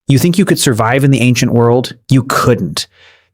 You think you could survive in the ancient world? You couldn't.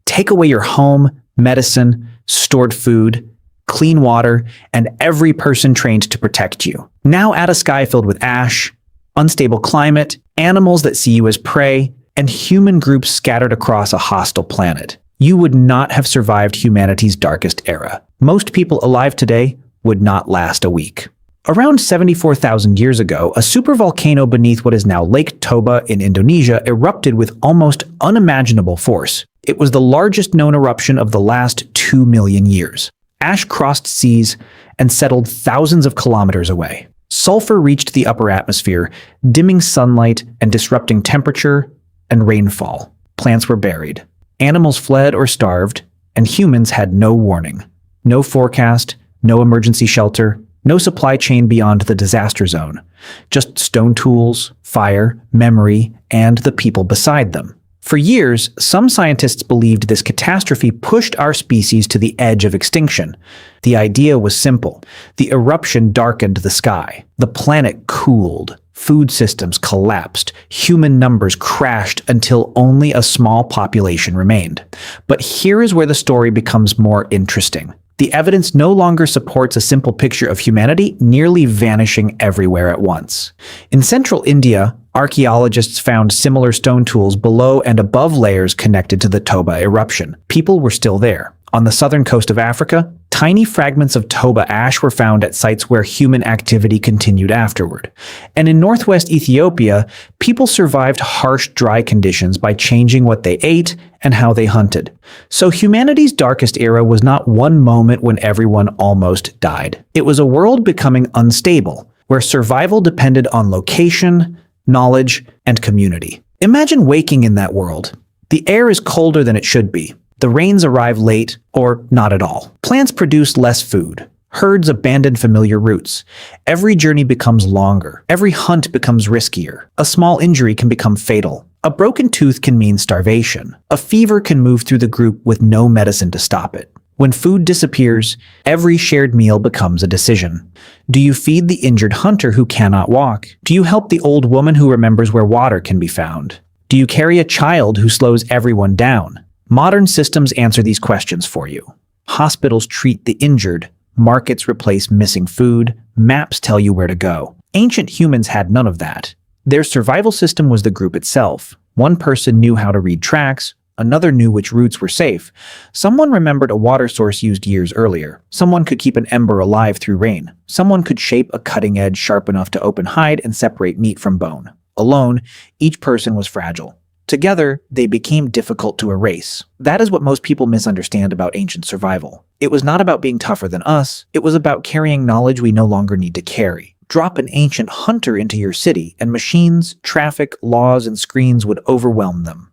Take away your home, medicine, stored food, clean water, and every person trained to protect you. Now add a sky filled with ash, unstable climate, animals that see you as prey, and human groups scattered across a hostile planet. You would not have survived humanity's darkest era. Most people alive today would not last a week. Around 74,000 years ago, a supervolcano beneath what is now Lake Toba in Indonesia erupted with almost unimaginable force. It was the largest known eruption of the last 2 million years. Ash crossed seas and settled thousands of kilometers away. Sulfur reached the upper atmosphere, dimming sunlight and disrupting temperature and rainfall. Plants were buried. Animals fled or starved, and humans had no warning. No forecast, no emergency shelter, no supply chain beyond the disaster zone. Just stone tools, fire, memory, and the people beside them. For years, some scientists believed this catastrophe pushed our species to the edge of extinction. The idea was simple. The eruption darkened the sky. The planet cooled. Food systems collapsed. Human numbers crashed until only a small population remained. But here is where the story becomes more interesting. The evidence no longer supports a simple picture of humanity nearly vanishing everywhere at once. In central India, archaeologists found similar stone tools below and above layers connected to the Toba eruption. People were still there. On the southern coast of Africa, tiny fragments of Toba ash were found at sites where human activity continued afterward. And in northwest Ethiopia, people survived harsh, dry conditions by changing what they ate and how they hunted. So humanity's darkest era was not one moment when everyone almost died. It was a world becoming unstable, where survival depended on location, knowledge, and community. Imagine waking in that world. The air is colder than it should be. The rains arrive late, or not at all. Plants produce less food. Herds abandon familiar routes. Every journey becomes longer. Every hunt becomes riskier. A small injury can become fatal. A broken tooth can mean starvation. A fever can move through the group with no medicine to stop it. When food disappears, every shared meal becomes a decision. Do you feed the injured hunter who cannot walk? Do you help the old woman who remembers where water can be found? Do you carry a child who slows everyone down? Modern systems answer these questions for you. Hospitals treat the injured, markets replace missing food, maps tell you where to go. Ancient humans had none of that. Their survival system was the group itself. One person knew how to read tracks, another knew which routes were safe. Someone remembered a water source used years earlier. Someone could keep an ember alive through rain. Someone could shape a cutting edge sharp enough to open hide and separate meat from bone. Alone, each person was fragile. Together, they became difficult to erase. That is what most people misunderstand about ancient survival. It was not about being tougher than us, it was about carrying knowledge we no longer need to carry. Drop an ancient hunter into your city, and machines, traffic, laws, and screens would overwhelm them.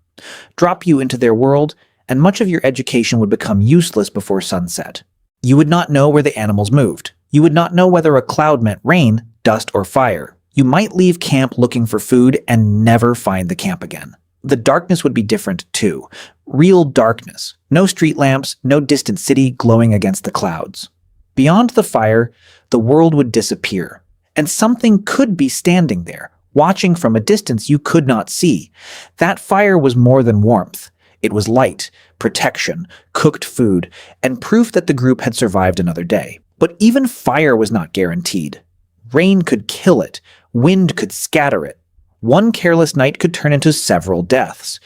Drop you into their world, and much of your education would become useless before sunset. You would not know where the animals moved. You would not know whether a cloud meant rain, dust, or fire. You might leave camp looking for food and never find the camp again. The darkness would be different too. Real darkness. No street lamps, no distant city glowing against the clouds. Beyond the fire, the world would disappear. And something could be standing there, watching from a distance you could not see. That fire was more than warmth. It was light, protection, cooked food, and proof that the group had survived another day. But even fire was not guaranteed. Rain could kill it. Wind could scatter it. One careless night could turn into several deaths.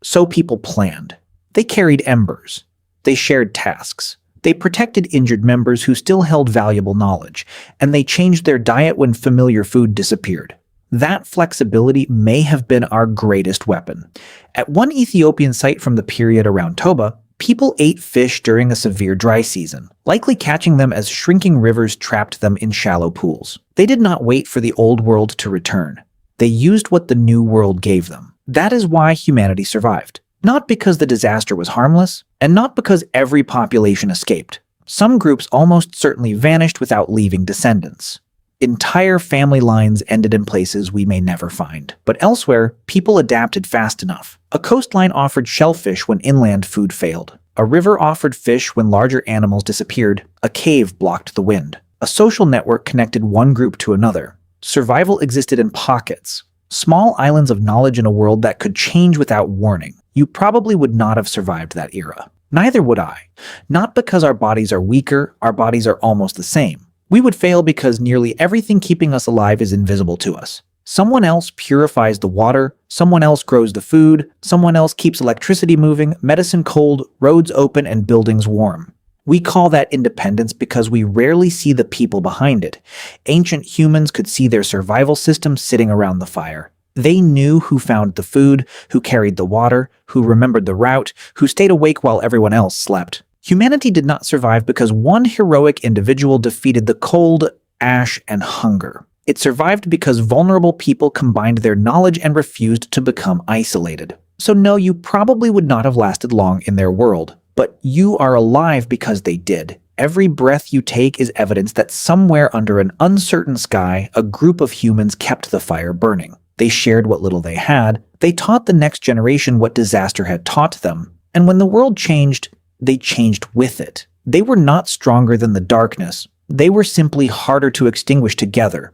So people planned. They carried embers. They shared tasks. They protected injured members who still held valuable knowledge, and they changed their diet when familiar food disappeared. That flexibility may have been our greatest weapon. At one Ethiopian site from the period around Toba, people ate fish during a severe dry season, likely catching them as shrinking rivers trapped them in shallow pools. They did not wait for the old world to return. They used what the new world gave them. That is why humanity survived. Not because the disaster was harmless, and not because every population escaped. Some groups almost certainly vanished without leaving descendants. Entire family lines ended in places we may never find. But elsewhere, people adapted fast enough. A coastline offered shellfish when inland food failed. A river offered fish when larger animals disappeared. A cave blocked the wind. A social network connected one group to another. Survival existed in pockets. Small islands of knowledge in a world that could change without warning. You probably would not have survived that era. Neither would I. Not because our bodies are weaker, our bodies are almost the same. We would fail because nearly everything keeping us alive is invisible to us. Someone else purifies the water, someone else grows the food, someone else keeps electricity moving, medicine cold, roads open, and buildings warm. We call that independence because we rarely see the people behind it. Ancient humans could see their survival system sitting around the fire. They knew who found the food, who carried the water, who remembered the route, who stayed awake while everyone else slept. Humanity did not survive because one heroic individual defeated the cold, ash, and hunger. It survived because vulnerable people combined their knowledge and refused to become isolated. So no, you probably would not have lasted long in their world. But you are alive because they did. Every breath you take is evidence that somewhere under an uncertain sky, a group of humans kept the fire burning. They shared what little they had. They taught the next generation what disaster had taught them. And when the world changed, they changed with it. They were not stronger than the darkness. They were simply harder to extinguish together.